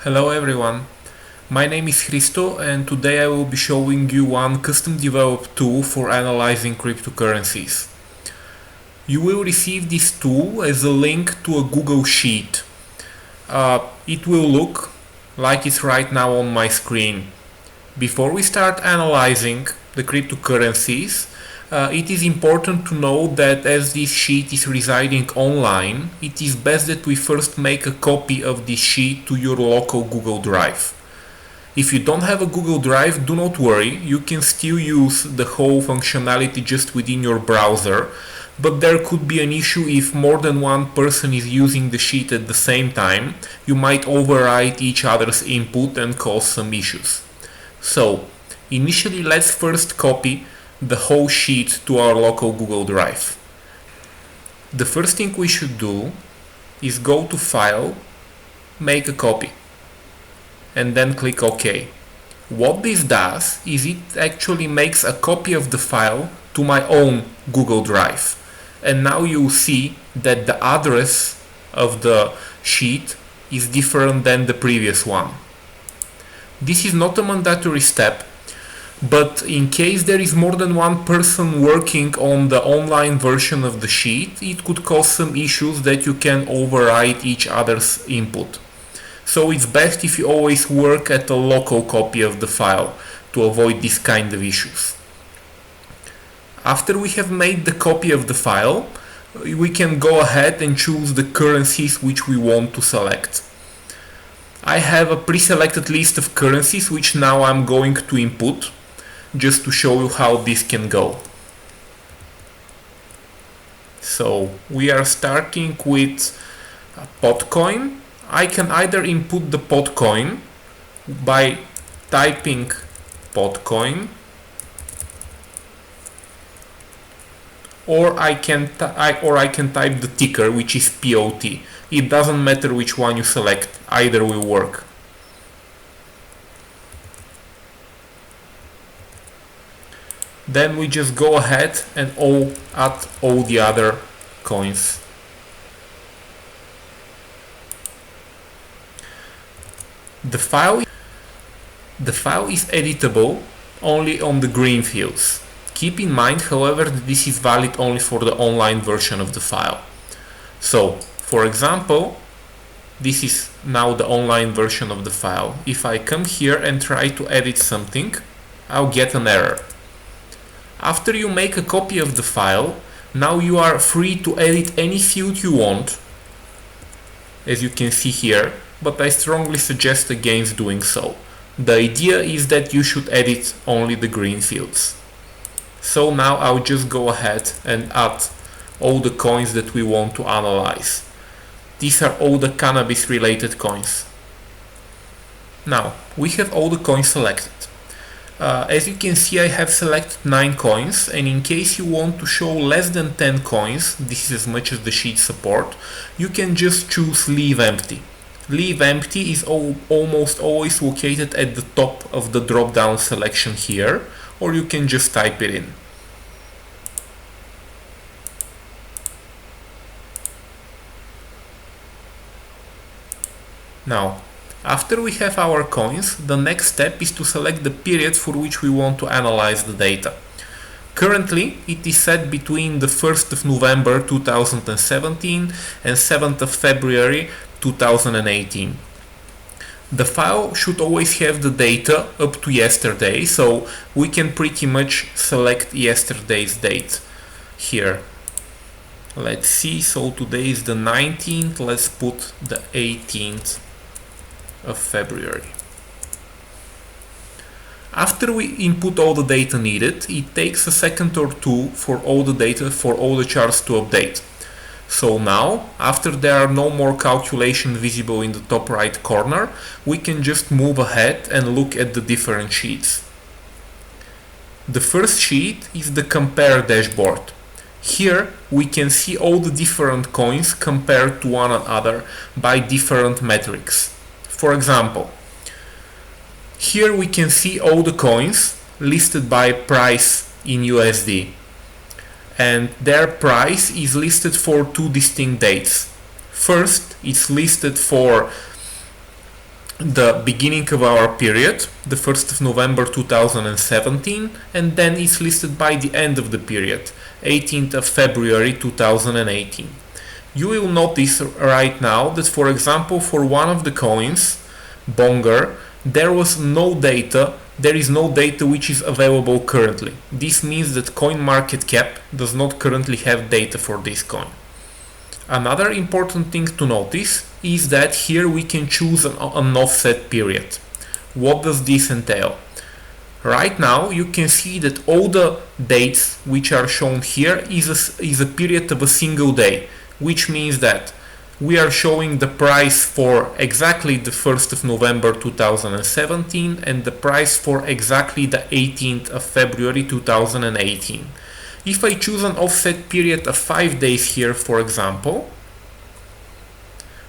Hello everyone, my name is Hristo and today I will be showing you one custom developed tool for analyzing cryptocurrencies. You will receive this tool as a link to a Google Sheet. It will look like it's right now on my screen. Before we start analyzing the cryptocurrencies, it is important to know that as this sheet is residing online, it is best that we first make a copy of this sheet to your local Google Drive. If you don't have a Google Drive, do not worry, you can still use the whole functionality just within your browser, but there could be an issue if more than one person is using the sheet at the same time. You might overwrite each other's input and cause some issues. So, initially let's first copy the whole sheet to our local Google Drive. The first thing we should do is go to File, Make a Copy, and then click OK. What this does is it actually makes a copy of the file to my own Google Drive. And now you'll see that the address of the sheet is different than the previous one. This is not a mandatory step, but in case there is more than one person working on the online version of the sheet, it could cause some issues that you can override each other's input. So it's best if you always work at a local copy of the file to avoid this kind of issues. After we have made the copy of the file, we can go ahead and choose the currencies which we want to select. I have a pre-selected list of currencies which now I'm going to input, just to show you how this can go. So we are starting with Potcoin. I can either input the Potcoin by typing Potcoin, or I can type the ticker, which is POT. It doesn't matter which one you select, either will work. Then we just go ahead and add all the other coins. The file is editable only on the green fields. Keep in mind, however, that this is valid only for the online version of the file. So, for example, this is now the online version of the file. If I come here and try to edit something, I'll get an error. After you make a copy of the file, now you are free to edit any field you want, as you can see here, but I strongly suggest against doing so. The idea is that you should edit only the green fields. So now I'll just go ahead and add all the coins that we want to analyze. These are all the cannabis related coins. Now, we have all the coins selected. As you can see, I have selected 9 coins, and in case you want to show less than 10 coins, this is as much as the sheet support, you can just choose Leave Empty. Leave Empty is almost always located at the top of the drop-down selection here, or you can just type it in. Now, after we have our coins, the next step is to select the period for which we want to analyze the data. Currently, it is set between the 1st of November 2017 and 7th of February 2018. The file should always have the data up to yesterday, so we can pretty much select yesterday's date here. Let's see, so today is the 19th, let's put the 18th of February. After we input all the data needed, it takes a second or two for all the data, for all the charts to update. So now, after there are no more calculations visible in the top right corner, we can just move ahead and look at the different sheets. The first sheet is the Compare dashboard. Here we can see all the different coins compared to one another by different metrics. For example, here we can see all the coins listed by price in USD, and their price is listed for 2 distinct dates. First, it's listed for the beginning of our period, the 1st of November 2017, and then it's listed by the end of the period, 18th of February 2018. You will notice right now that, for example, for one of the coins, Bongar, there is no data which is available currently. This means that CoinMarketCap does not currently have data for this coin. Another important thing to notice is that here we can choose an offset period. What does this entail? Right now you can see that all the dates which are shown here is a period of a single day, which means that we are showing the price for exactly the 1st of November 2017 and the price for exactly the 18th of February 2018. If I choose an offset period of 5 days here, for example,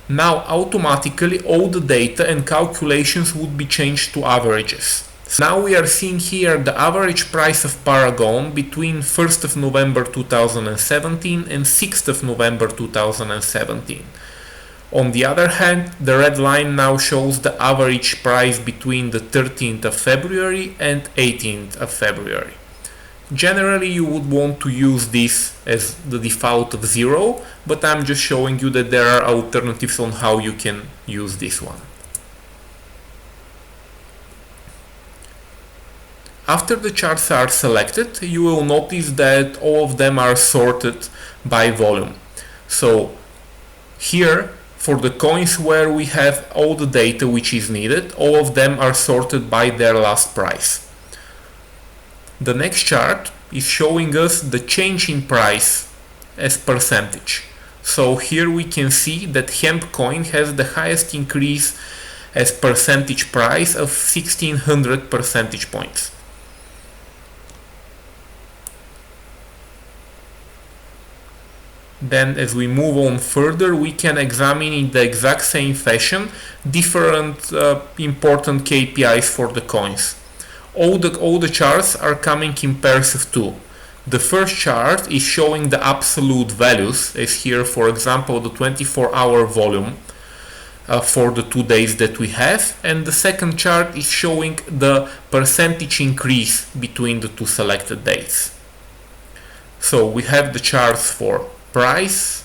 now automatically all the data and calculations would be changed to averages. So now we are seeing here the average price of Paragon between 1st of November 2017 and 6th of November 2017. On the other hand, the red line now shows the average price between the 13th of February and 18th of February. Generally you would want to use this as the default of 0, but I'm just showing you that there are alternatives on how you can use this one. After the charts are selected, you will notice that all of them are sorted by volume. So here, for the coins where we have all the data which is needed, all of them are sorted by their last price. The next chart is showing us the change in price as percentage. So here we can see that hemp coin has the highest increase as percentage price of 1600 percentage points. Then as we move on further, we can examine in the exact same fashion different important KPIs for the coins. All the charts are coming in pairs of 2. The first chart is showing the absolute values, as here for example the 24-hour volume for the 2 days that we have, and the second chart is showing the percentage increase between the 2 selected dates. So we have the charts for price,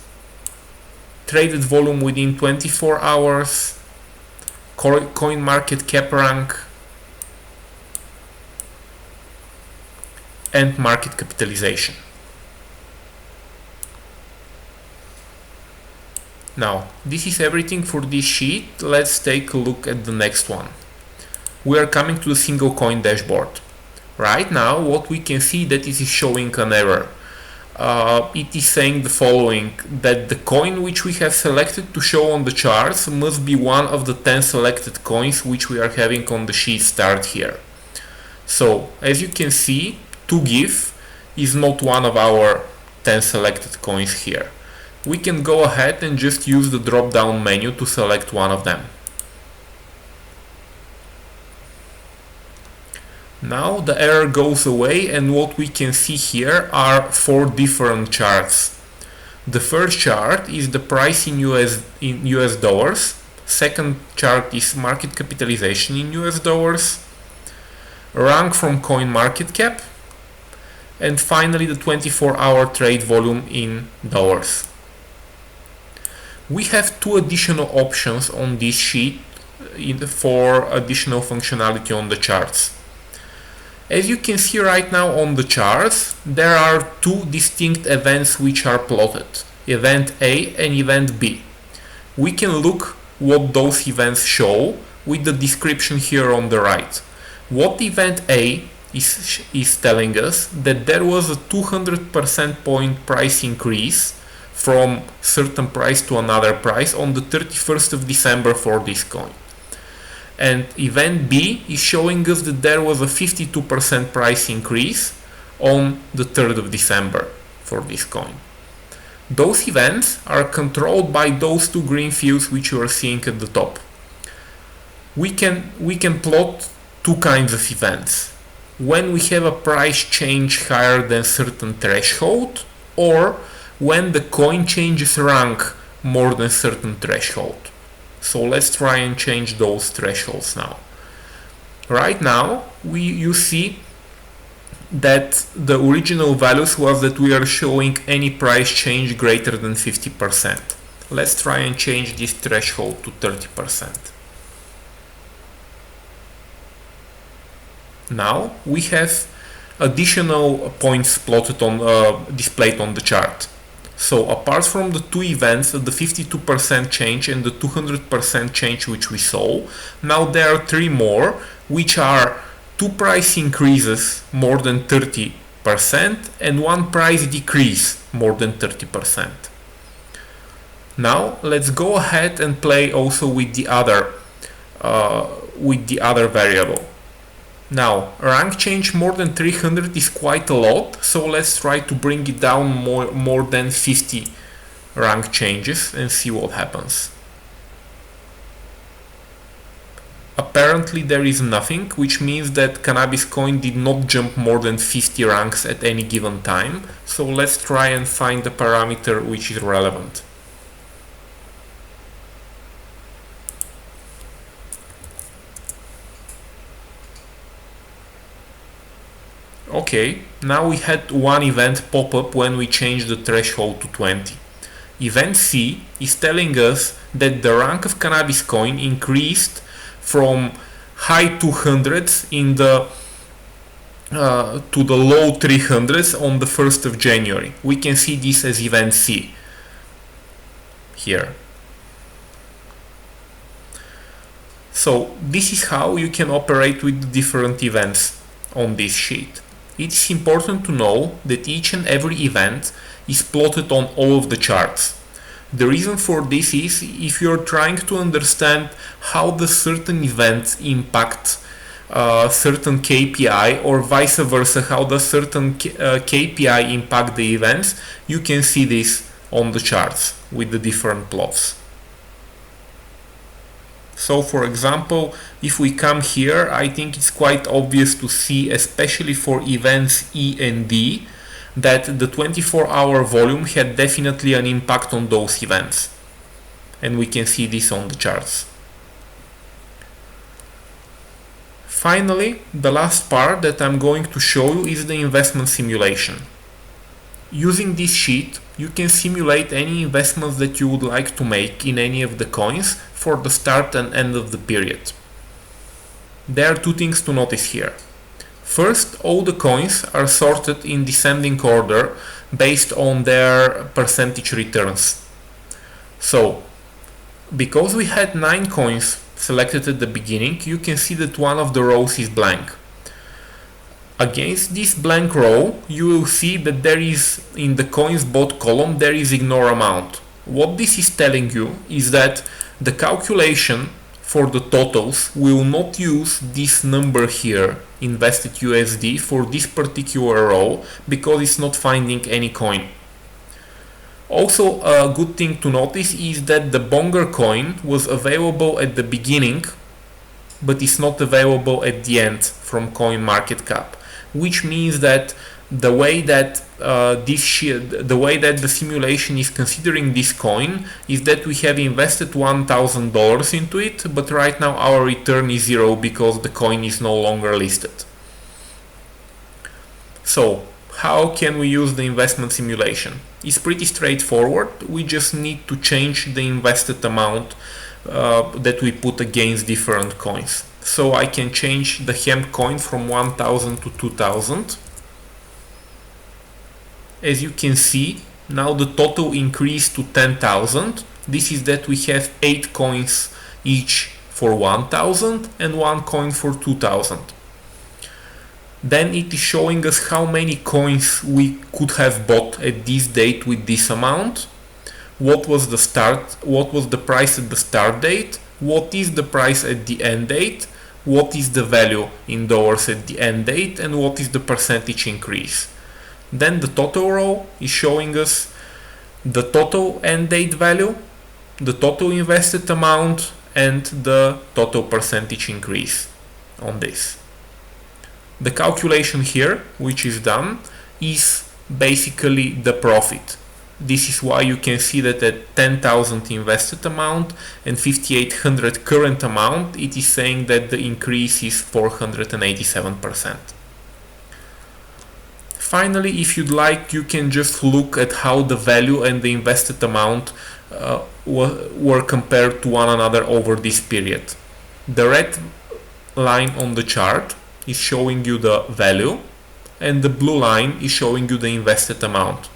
traded volume within 24 hours, CoinMarketCap rank, and market capitalization. Now, this is everything for this sheet. Let's take a look at the next one. We are coming to the single coin dashboard. Right now, what we can see that it is showing an error. It is saying the following, that the coin which we have selected to show on the charts must be one of the 10 selected coins which we are having on the sheet start here. So, as you can see, 2GIF is not one of our 10 selected coins here. We can go ahead and just use the drop down menu to select one of them. Now the error goes away, and what we can see here are 4 different charts. The first chart is the price in US dollars. Second chart is market capitalization in US dollars. Rank from CoinMarketCap. And finally the 24-hour trade volume in dollars. We have 2 additional options on this sheet for additional functionality on the charts. As you can see right now on the charts, there are 2 distinct events which are plotted, event A and event B. We can look what those events show with the description here on the right. What event A is telling us that there was a 200% point price increase from certain price to another price on the 31st of December for this coin. And event B is showing us that there was a 52% price increase on the 3rd of December for this coin. Those events are controlled by those 2 green fields which you are seeing at the top. We can plot 2 kinds of events. When we have a price change higher than certain threshold, or when the coin changes rank more than certain threshold. So let's try and change those thresholds now. Right now, you see that the original values was that we are showing any price change greater than 50%. Let's try and change this threshold to 30%. Now we have additional points plotted on displayed on the chart. So apart from the two events, the 52% change and the 200% change which we saw, now there are three more, which are two price increases more than 30% and one price decrease more than 30%. Now let's go ahead and play also with the other variable. Now, rank change more than 300 is quite a lot, so let's try to bring it down more than 50 rank changes and see what happens. Apparently there is nothing, which means that Cannabis Coin did not jump more than 50 ranks at any given time, so let's try and find the parameter which is relevant. Okay, now we had one event pop up when we changed the threshold to 20. Event C is telling us that the rank of Cannabis Coin increased from high 200s to the low 300s on the 1st of January. We can see this as event C here. So this is how you can operate with different events on this sheet. It's important to know that each and every event is plotted on all of the charts. The reason for this is if you're trying to understand how the certain events impact certain KPI or vice versa, how does certain KPI impact the events, you can see this on the charts with the different plots. So for example, if we come here, I think it's quite obvious to see, especially for events E and D, that the 24-hour volume had definitely an impact on those events. And we can see this on the charts. Finally, the last part that I'm going to show you is the investment simulation. Using this sheet, you can simulate any investments that you would like to make in any of the coins for the start and end of the period. There are two things to notice here. First, all the coins are sorted in descending order based on their percentage returns. So, because we had 9 coins selected at the beginning, you can see that one of the rows is blank. Against this blank row, you will see that there is, in the coins bought column, there is ignore amount. What this is telling you is that the calculation for the totals will not use this number here, invested USD, for this particular row because it's not finding any coin. Also, a good thing to notice is that the Bonga coin was available at the beginning, but it's not available at the end from CoinMarketCap, which means that the way that the simulation is considering this coin is that we have invested $1,000 into it, but right now our return is 0 because the coin is no longer listed. So, how can we use the investment simulation? It's pretty straightforward. We just need to change the invested amount that we put against different coins. So I can change the hemp coin from 1,000 to 2,000. As you can see, now the total increased to 10,000. This is that we have 8 coins each for 1,000 and 1 coin for 2,000. Then it is showing us how many coins we could have bought at this date with this amount. What was the price at the start date, what is the price at the end date, what is the value in dollars at the end date, and what is the percentage increase. Then the total row is showing us the total end date value, the total invested amount, and the total percentage increase on this. The calculation here, which is done, is basically the profit. This is why you can see that at 10,000 invested amount and 5,800 current amount, it is saying that the increase is 487%. Finally, if you'd like, you can just look at how the value and the invested amount were compared to one another over this period. The red line on the chart is showing you the value, and the blue line is showing you the invested amount.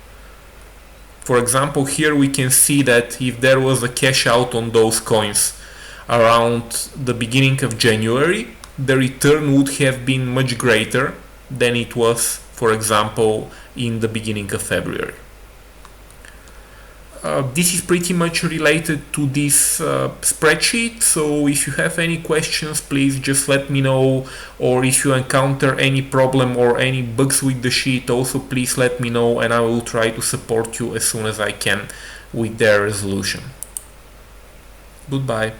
For example, here we can see that if there was a cash out on those coins around the beginning of January, the return would have been much greater than it was, for example, in the beginning of February. This is pretty much related to this spreadsheet, so if you have any questions, please just let me know, or if you encounter any problem or any bugs with the sheet, also please let me know, and I will try to support you as soon as I can with their resolution. Goodbye.